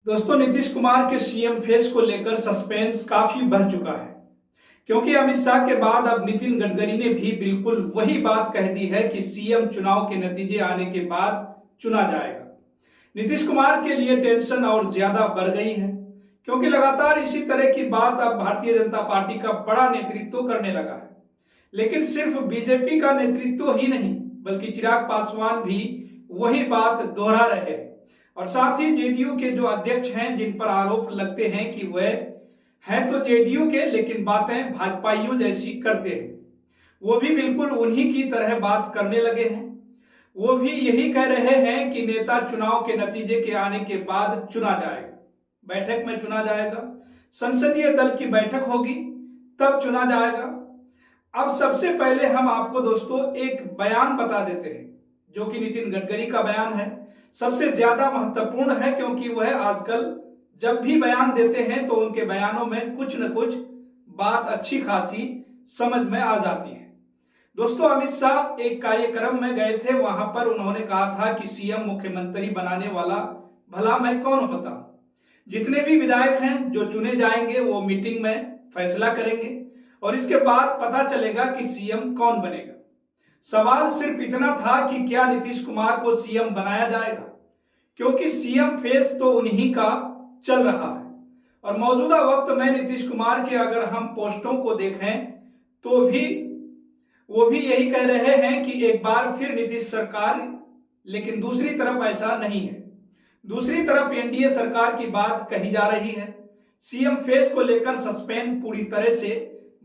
दोस्तों, नीतीश कुमार के CM face को लेकर सस्पेंस काफी बढ़ चुका है, क्योंकि अमित शाह के बाद अब नितिन गडकरी ने भी बिल्कुल वही बात कह दी है कि सीएम चुनाव के नतीजे आने के बाद चुना जाएगा। नीतीश कुमार के लिए टेंशन और ज्यादा बढ़ गई है, क्योंकि लगातार इसी तरह की बात अब भारतीय जनता पार्टी का बड़ा नेतृत्व करने लगा है। लेकिन सिर्फ बीजेपी का नेतृत्व ही नहीं, बल्कि चिराग पासवान भी वही बात दोहरा रहे हैं। और साथ ही जेडीयू के जो अध्यक्ष हैं, जिन पर आरोप लगते हैं कि वह हैं तो जेडीयू के, लेकिन बातें भाजपाइयों जैसी करते हैं, वो भी बिल्कुल उन्हीं की तरह बात करने लगे हैं। वो भी यही कह रहे हैं कि नेता चुनाव के नतीजे के आने के बाद चुना जाएगा, बैठक में चुना जाएगा, संसदीय दल की बैठक होगी तब चुना जाएगा। अब सबसे पहले हम आपको दोस्तों एक बयान बता देते हैं, जो कि नितिन गडकरी का बयान है। सबसे ज्यादा महत्वपूर्ण है, क्योंकि वह आजकल जब भी बयान देते हैं तो उनके बयानों में कुछ न कुछ बात अच्छी खासी समझ में आ जाती है। दोस्तों, अमित शाह एक कार्यक्रम में गए थे, वहां पर उन्होंने कहा था कि सीएम मुख्यमंत्री बनाने वाला भला मैं कौन होता हूं। जितने भी विधायक हैं जो चुने जाएंगे वो मीटिंग में फैसला करेंगे और इसके बाद पता चलेगा कि सीएम कौन बनेगा। सवाल सिर्फ इतना था कि क्या नीतीश कुमार को सीएम बनाया जाएगा, क्योंकि सीएम फेस तो उन्हीं का चल रहा है। और मौजूदा वक्त में नीतीश कुमार के अगर हम पोस्टों को देखें तो भी वो भी यही कह रहे हैं कि एक बार फिर नीतीश सरकार, लेकिन दूसरी तरफ ऐसा नहीं है। दूसरी तरफ एनडीए सरकार की बात कही जा रही है। सीएम फेस को लेकर सस्पेंस पूरी तरह से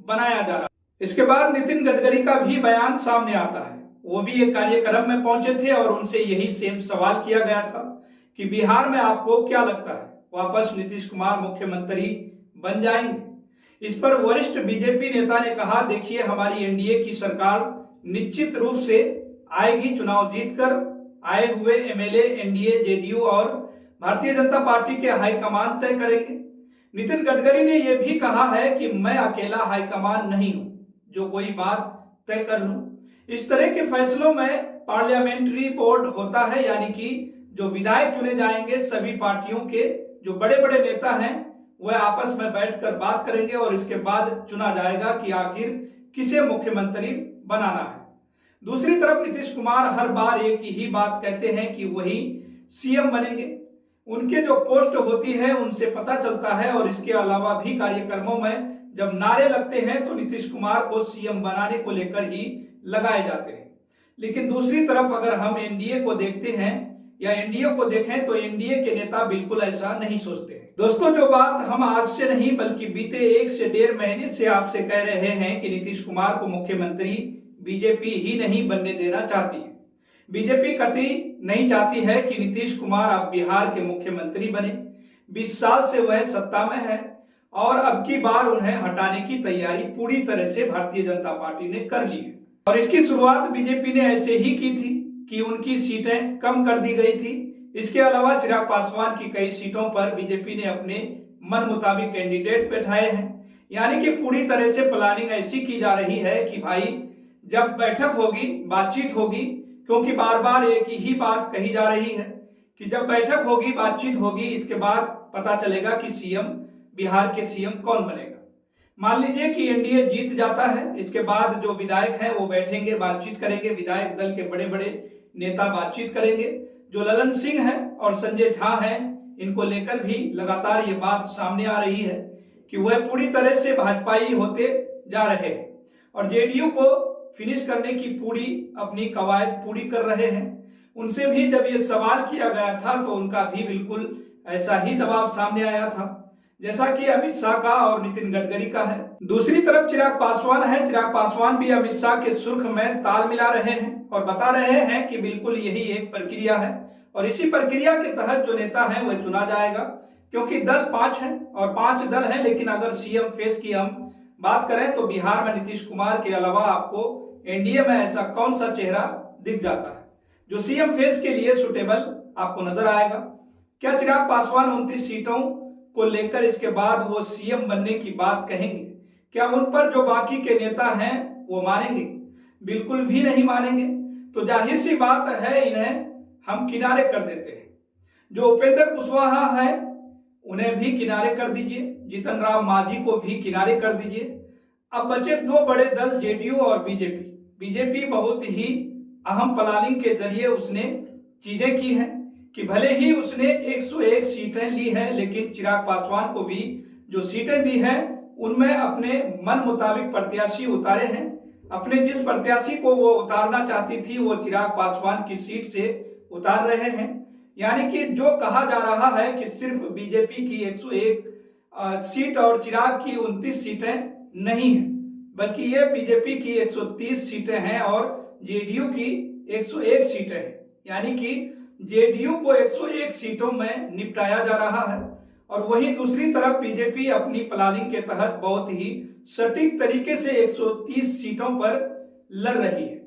बनाया जा रहा है। इसके बाद नितिन गडकरी का भी बयान सामने आता है। वो भी एक कार्यक्रम में पहुंचे थे और उनसे यही सेम सवाल किया गया था कि बिहार में आपको क्या लगता है, वापस नीतीश कुमार मुख्यमंत्री बन जाएंगे। इस पर वरिष्ठ बीजेपी नेता ने कहा, देखिए हमारी एनडीए की सरकार निश्चित रूप से आएगी, चुनाव जीतकर आए हुए एमएलए एनडीए, जेडीयू और भारतीय जनता पार्टी के हाईकमान तय करेंगे। नितिन गडकरी ने यह भी कहा है कि मैं अकेला हाईकमान नहीं हूं जो कोई बात तय कर लूं। इस तरह के फैसलों में पार्लियामेंट्री बोर्ड होता है, यानी कि जो विधायक चुने जाएंगे सभी पार्टियों के जो बड़े बड़े नेता हैं वह आपस में बैठकर बात करेंगे और इसके बाद चुना जाएगा कि आखिर किसे मुख्यमंत्री बनाना है। दूसरी तरफ नीतीश कुमार हर बार एक ही बात कहते हैं कि वही सीएम बनेंगे। उनके जो पोस्ट होती है उनसे पता चलता है, और इसके अलावा भी कार्यक्रमों में जब नारे लगते हैं तो नीतीश कुमार को सीएम बनाने को लेकर ही लगाए जाते हैं। लेकिन दूसरी तरफ अगर हम एनडीए को देखते हैं या एनडीए को देखें तो एनडीए के नेता बिल्कुल ऐसा नहीं सोचते हैं। दोस्तों, जो बात हम आज से नहीं बल्कि बीते 1 से 1.5 महीने से आपसे कह रहे हैं कि नीतीश कुमार को मुख्यमंत्री बीजेपी ही नहीं बनने देना चाहती है। बीजेपी कतई नहीं चाहती है कि नीतीश कुमार अब बिहार के मुख्यमंत्री बने। 20 साल से वह सत्ता में है और अब की बार उन्हें हटाने की तैयारी पूरी तरह से भारतीय जनता पार्टी ने कर ली है। और इसकी शुरुआत बीजेपी ने ऐसे ही की थी कि उनकी सीटें कम कर दी गई थी। इसके अलावा चिराग पासवान की कई सीटों पर बीजेपी ने अपने मन मुताबिक कैंडिडेट बैठाए हैं। यानी कि पूरी तरह से प्लानिंग ऐसी की जा रही है कि भाई जब बैठक होगी, बातचीत होगी, क्योंकि बार बार एक ही बात कही जा रही है कि जब बैठक होगी, बातचीत होगी, इसके बाद पता चलेगा कि सीएम, बिहार के सीएम कौन बनेगा। मान लीजिए कि एनडीए जीत जाता है, इसके बाद जो विधायक हैं वो बैठेंगे, बातचीत करेंगे, विधायक दल के बड़े बड़े नेता बातचीत करेंगे। जो ललन सिंह हैं और संजय झा हैं, इनको लेकर भी लगातार ये बात सामने आ रही है कि वह पूरी तरह से भाजपाई होते जा रहे हैं और जेडीयू को फिनिश करने की पूरी अपनी कवायद पूरी कर रहे हैं। उनसे भी जब ये सवाल किया गया था तो उनका भी बिल्कुल ऐसा ही जवाब सामने आया था जैसा कि अमित शाह का और नितिन गडकरी का है। दूसरी तरफ चिराग पासवान है। चिराग पासवान भी अमित शाह के सुर्ख में ताल मिला रहे हैं और बता रहे हैं कि बिल्कुल यही एक प्रक्रिया है और इसी प्रक्रिया के तहत जो नेता है वह चुना जाएगा, क्योंकि दल 5 हैं और 5 दल हैं। लेकिन अगर सीएम फेस की हम बात करें तो बिहार में नीतीश कुमार के अलावा आपको एनडीए में ऐसा कौन सा चेहरा दिख जाता है जो सीएम फेस के लिए सुटेबल आपको नजर आएगा। क्या चिराग पासवान 29 सीटों को लेकर इसके बाद वो सीएम बनने की बात कहेंगे? क्या उन पर जो बाकी के नेता हैं वो मानेंगे? बिल्कुल भी नहीं मानेंगे। तो जाहिर सी बात है, इन्हें हम किनारे कर देते हैं। जो उपेंद्र कुशवाहा है, उन्हें भी किनारे कर दीजिए, जीतन राम मांझी को भी किनारे कर दीजिए। अब बचे दो बड़े दल जेडीयू और बीजेपी। बीजेपी बहुत ही अहम प्लानिंग के जरिए उसने चीजें की हैं कि भले ही उसने 101 सीटें ली हैं, लेकिन चिराग पासवान को भी जो सीटें दी हैं उनमें अपने मन मुताबिक प्रत्याशी उतारे हैं। अपने जिस प्रत्याशी को वो उतारना चाहती थी वो चिराग पासवान की सीट से उतार रहे हैं। यानी कि जो कहा जा रहा है कि सिर्फ बीजेपी की 101 सीट और चिराग की 29 सीटें नहीं है, बल्कि ये बीजेपी की 130 सीटें हैं और जेडीयू की 101 सीटें हैं। यानी कि जेडीयू को 101 सीटों में निपटाया जा रहा है और वहीं दूसरी तरफ बीजेपी अपनी प्लानिंग के तहत बहुत ही सटीक तरीके से 130 सीटों पर लड़ रही है।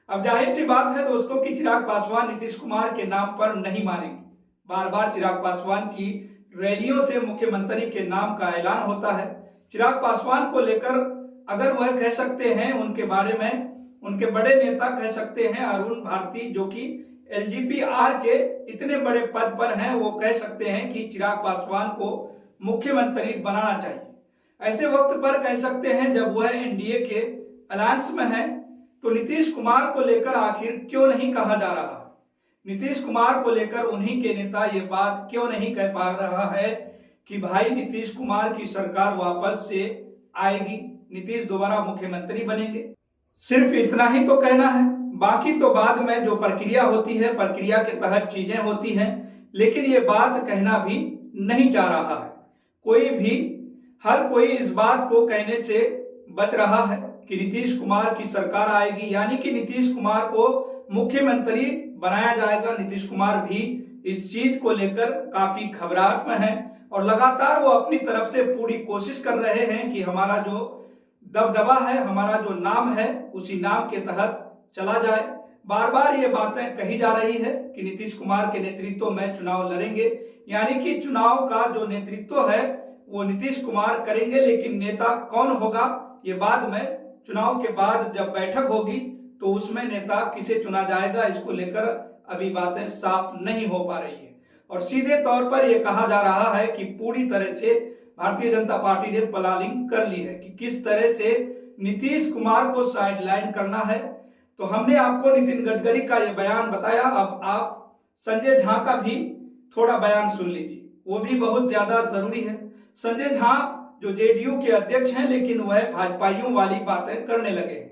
अब जाहिर सी बात है दोस्तों कि चिराग पासवान नीतीश कुमार के नाम पर नहीं मानेंगे। बार बार चिराग पासवान की रैलियों से मुख्यमंत्री के नाम का ऐलान होता है। चिराग पासवान को लेकर अगर वह कह सकते हैं, उनके बारे में उनके बड़े नेता कह सकते हैं, अरुण भारती जो कि एलजीपीआर के इतने बड़े पद पर हैं, वो कह सकते हैं कि चिराग पासवान को मुख्यमंत्री बनाना चाहिए। ऐसे वक्त पर कह सकते हैं जब वह एनडीए के अलायंस में है, तो नीतीश कुमार को लेकर आखिर क्यों नहीं कहा जा रहा? नीतीश कुमार को लेकर उन्हीं के नेता ये बात क्यों नहीं कह पा रहा है कि भाई नीतीश कुमार की सरकार वापस से आएगी, नीतीश दोबारा मुख्यमंत्री बनेंगे? सिर्फ इतना ही तो कहना है, बाकी तो बाद में जो प्रक्रिया होती है, प्रक्रिया के तहत चीजें होती हैं, लेकिन ये बात कहना भी नहीं चाह रहा है कोई भी। हर कोई इस बात को कहने से बच रहा है कि नीतीश कुमार की सरकार आएगी, यानी कि नीतीश कुमार को मुख्यमंत्री बनाया जाएगा। नीतीश कुमार भी इस चीज को लेकर काफी घबराहट में है और लगातार वो अपनी तरफ से पूरी कोशिश कर रहे हैं कि हमारा जो दबदबा है, हमारा जो नाम है, उसी नाम के तहत चला जाए। बार बार ये बातें कही जा रही है कि नीतीश कुमार के नेतृत्व में चुनाव लड़ेंगे, यानी कि चुनाव का जो नेतृत्व है वो नीतीश कुमार करेंगे, लेकिन नेता कौन होगा ये बाद में, चुनाव के बाद जब बैठक होगी तो उसमें नेता किसे चुना जाएगा, इसको लेकर अभी बातें साफ नहीं हो पा रही है। और सीधे तौर पर यह कहा जा रहा है कि पूरी तरह से भारतीय जनता पार्टी ने प्लानिंग कर ली है कि किस तरह से नीतीश कुमार को साइडलाइन करना है। तो हमने आपको नितिन गडकरी का यह बयान बताया, अब आप संजय झा का भी थोड़ा बयान सुन लीजिए, वो भी बहुत ज्यादा जरूरी है। संजय झा जो जेडीयू के अध्यक्ष हैं, लेकिन वह भाजपाइयों वाली बातें करने लगे हैं।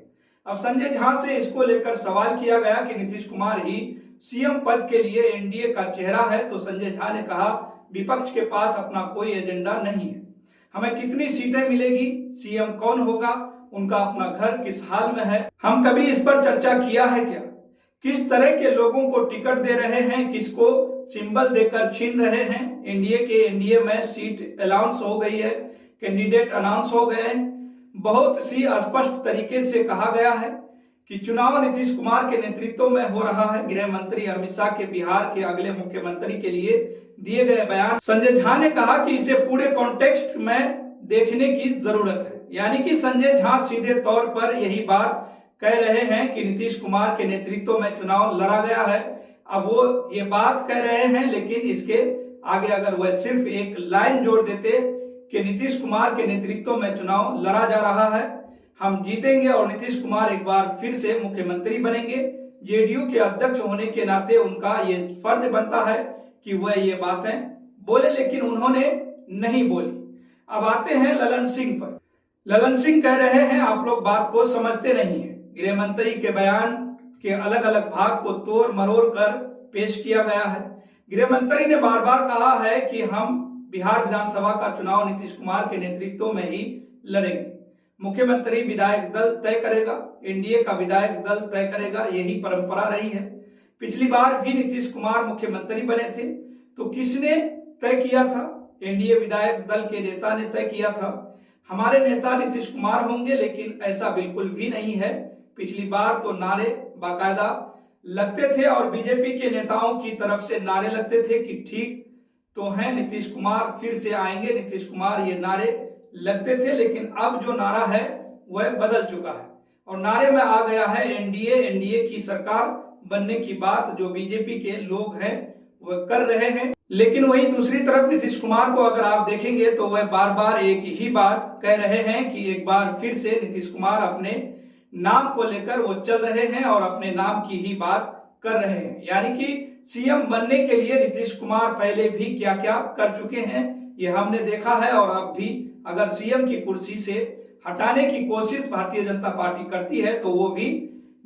अब संजय झा से इसको लेकर सवाल किया गया कि नीतीश कुमार ही सीएम पद के लिए एनडीए का चेहरा है, तो संजय झा ने कहा विपक्ष के पास अपना कोई एजेंडा नहीं है, हमें कितनी सीटें मिलेगी, सीएम कौन होगा, उनका अपना घर किस हाल में है, हम कभी इस पर चर्चा किया है क्या? किस तरह के लोगों को टिकट दे रहे हैं, किसको सिंबल देकर छीन रहे हैं? एनडीए में सीट अनाउंस हो गई है, कैंडिडेट अनाउंस हो गए हैं। बहुत सी स्पष्ट तरीके से कहा गया है कि चुनाव नीतीश कुमार के नेतृत्व में हो रहा है। गृह मंत्री अमित शाह के बिहार के अगले मुख्यमंत्री के लिए दिए गए बयान, संजय झा ने कहा कि इसे पूरे कॉन्टेक्स्ट में देखने की जरूरत है। यानी कि संजय झा सीधे तौर पर यही बात कह रहे हैं कि नीतीश कुमार के नेतृत्व में चुनाव लड़ा गया है। अब वो ये बात कह रहे हैं, लेकिन इसके आगे अगर वह सिर्फ एक लाइन जोड़ देते कि नीतीश कुमार के नेतृत्व में चुनाव लड़ा जा रहा है, हम जीतेंगे और नीतीश कुमार एक बार फिर से मुख्यमंत्री बनेंगे, जेडीयू के अध्यक्ष होने के नाते उनका ये फर्ज बनता है कि वह ये बातें बोले, लेकिन उन्होंने नहीं बोली। अब आते हैं ललन सिंह पर। ललन सिंह कह रहे हैं आप लोग बात को समझते नहीं है। गृह मंत्री के बयान के अलग अलग भाग को तोड़ मरोड़ कर पेश किया गया है। गृह मंत्री ने बार बार कहा है कि हम बिहार विधानसभा का चुनाव नीतीश कुमार के नेतृत्व में ही लड़ेंगे, मुख्यमंत्री विधायक दल तय करेगा, एनडीए का विधायक दल तय करेगा, यही परंपरा रही है। पिछली बार भी नीतीश कुमार मुख्यमंत्री बने थे, तो किसने तय किया था? एनडीए विधायक दल के नेता ने तय किया था। हमारे नेता नीतीश कुमार होंगे, लेकिन ऐसा बिल्कुल भी नहीं है। पिछली बार तो नारे बाकायदा लगते थे और बीजेपी के नेताओं की तरफ से नारे लगते थे कि ठीक तो है, नीतीश कुमार फिर से आएंगे, नीतीश कुमार, ये नारे लगते थे। लेकिन अब जो नारा है वह बदल चुका है और नारे में आ गया है एनडीए की सरकार बनने की बात जो बीजेपी के लोग हैं वह कर रहे हैं। लेकिन वहीं दूसरी तरफ नीतीश कुमार को अगर आप देखेंगे तो वह बार बार एक ही बात कह रहे हैं कि एक बार फिर से नीतीश कुमार अपने नाम को लेकर वो चल रहे हैं और अपने नाम की ही बात कर रहे हैं। यानी कि सीएम बनने के लिए नीतीश कुमार पहले भी क्या क्या कर चुके हैं ये हमने देखा है, और अब भी अगर सीएम की कुर्सी से हटाने की कोशिश भारतीय जनता पार्टी करती है तो वो भी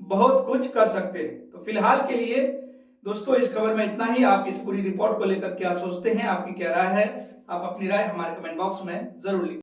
बहुत कुछ कर सकते हैं। तो फिलहाल के लिए दोस्तों इस खबर में इतना ही। आप इस पूरी रिपोर्ट को लेकर क्या सोचते हैं, आपकी क्या राय है, आप अपनी राय हमारे कमेंट बॉक्स में जरूर लिखें।